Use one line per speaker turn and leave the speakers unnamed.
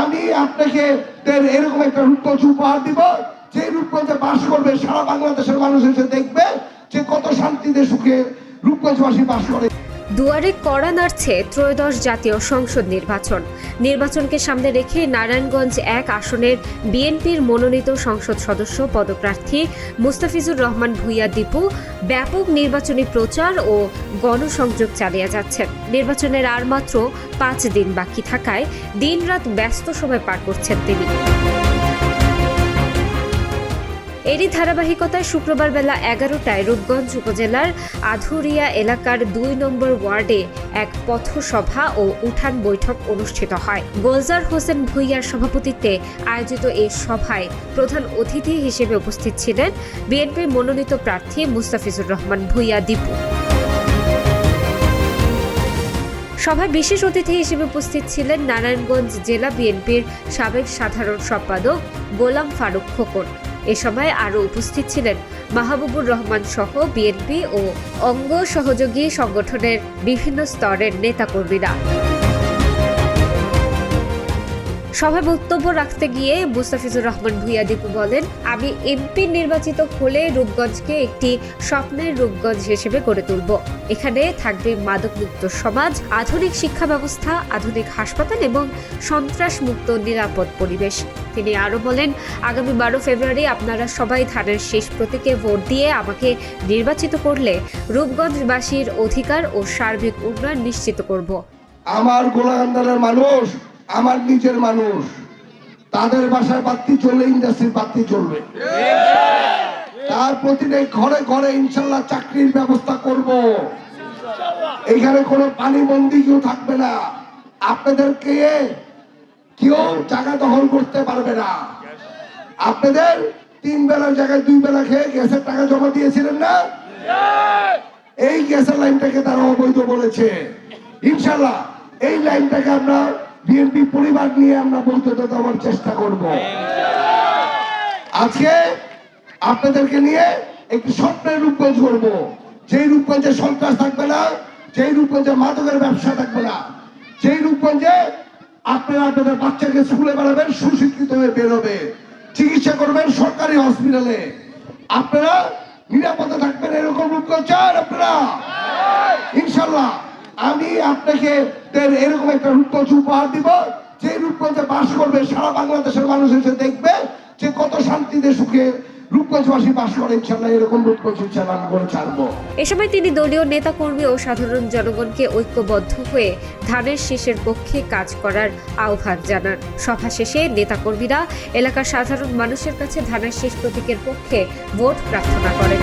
আমি আপনাকে এরকম একটা রূপগঞ্জ উপহার দিব, যে রূপগঞ্জে বাস করবে সারা বাংলাদেশের মানুষ এসে দেখবে যে কত শান্তিতে সুখে রূপগঞ্জবাসী বাস করে।
দুয়ারে কড়া নাড়ছে ত্রয়োদশ জাতীয় সংসদ নির্বাচনকে সামনে রেখে নারায়ণগঞ্জ 1 আসনের বিএনপির মনোনীত সংসদ সদস্য পদপ্রার্থী মুস্তাফিজুর রহমান ভূঁইয়া দীপু ব্যাপক নির্বাচনী প্রচার ও গণসংযোগ চালিয়ে যাচ্ছেন। নির্বাচনের আর মাত্র 5 দিন বাকি থাকায় দিনরাত ব্যস্ত সময় পার করছেন তিনি। এরই ধারাবাহিকতায় শুক্রবার বেলা 11টায় রূপগঞ্জ উপজেলার আধুরিয়া এলাকার 2 নম্বর ওয়ার্ডে এক পথসভা ও উঠান বৈঠক অনুষ্ঠিত হয়। গোলজার হোসেন ভূঁইয়ার সভাপতিত্বে আয়োজিত এই সভায় প্রধান অতিথি হিসেবে উপস্থিত ছিলেন বিএনপির মনোনীত প্রার্থী মুস্তাফিজুর রহমান ভূঁইয়া দীপু। সভায় বিশেষ অতিথি হিসেবে উপস্থিত ছিলেন নারায়ণগঞ্জ জেলা বিএনপির সাবেক সাধারণ সম্পাদক গোলাম ফারুক খোকন। এ সময় আরও উপস্থিত ছিলেন মাহবুবুর রহমান সহ বিএনপি ও অঙ্গ সহযোগী সংগঠনের বিভিন্ন স্তরের নেতাকর্মীরা। সভায় বক্তব্য রাখতে গিয়ে মুস্তাফিজুর রহমান ভূঁইয়া দীপু বলেন, আমি এমপি নির্বাচিত হলে রূপগঞ্জকে একটি স্বপ্নের রূপগঞ্জ হিসেবে গড়ে তুলব। এখানে থাকবে মাদকমুক্ত সমাজ, আধুনিক শিক্ষা ব্যবস্থা, আধুনিক হাসপাতাল এবং সন্ত্রাসমুক্ত নিরাপদ পরিবেশ। তিনি আরও বলেন, আগামী 12 ফেব্রুয়ারি আপনারা সবাই ধানের শীষ প্রতীকে ভোট দিয়ে আমাকে নির্বাচিত করলে রূপগঞ্জবাসীর অধিকার ও সার্বিক উন্নয়ন নিশ্চিত করব।
আমার গোলাকান্দারের মানুষ আমার নিজের মানুষ, তাদের বাসায় বাতি চললে ইন্ডাস্ট্রির বাতি চলবে। তার প্রতিটি ঘরে ঘরে ইনশাল্লাহ চাকরির ব্যবস্থা করব। এখানে কোনো পানি বন্দি কেউ থাকবে না, আপনাদেরকে কেউ জায়গা দখল করতে পারবে না। আপনাদের 3 বেলার জায়গায় 2 বেলা খেয়ে গ্যাসের টাকা জমা দিয়েছিলেন না, এই গ্যাসের লাইনটাকে তারা অবৈধ বলেছে। ইনশাল্লাহ এই লাইনটাকে আমরা বিএনপি পরিবার নিয়ে আমরা বৈধতা দেওয়ার চেষ্টা করব। আজকে আপনাদেরকে নিয়ে একটি স্বপ্নের রূপগঞ্জ করব, যেই রূপগঞ্জে সন্ত্রাস থাকবে না, যেই রূপগঞ্জে মাদকের ব্যবসা থাকবে না, যেই রূপগঞ্জে আপনারা আপনাদের বাচ্চাকে স্কুলে বেড়াবেন, সুশিক্ষিত হয়ে বেরোবে, চিকিৎসা করবেন সরকারি হসপিটালে, আপনারা নিরাপদে থাকবেন। এরকম রূপগঞ্জ চান আপনারা? ইনশাল্লাহ আমি আপনাকে এরকম একটা রূপগঞ্জ উপহার দিব, যে রূপগঞ্জে বাস করবে সারা বাংলাদেশের মানুষ এসে দেখবে যে কত শান্তিতে সুখে রূপগঞ্জবাসী বাস করে। ইনশাল্লাহ এরকম রূপগঞ্জ ইনশাল্লাহ আমি করে ছাড়বো।
এ সময় তিনি দলীয় নেতাকর্মী ও সাধারণ জনগণকে ঐক্যবদ্ধ হয়ে ধানের শীষের পক্ষে কাজ করার আহ্বান জানান। সভা শেষে নেতাকর্মীরা এলাকার সাধারণ মানুষের কাছে ধানের শীষ প্রতীকের পক্ষে ভোট প্রার্থনা করেন।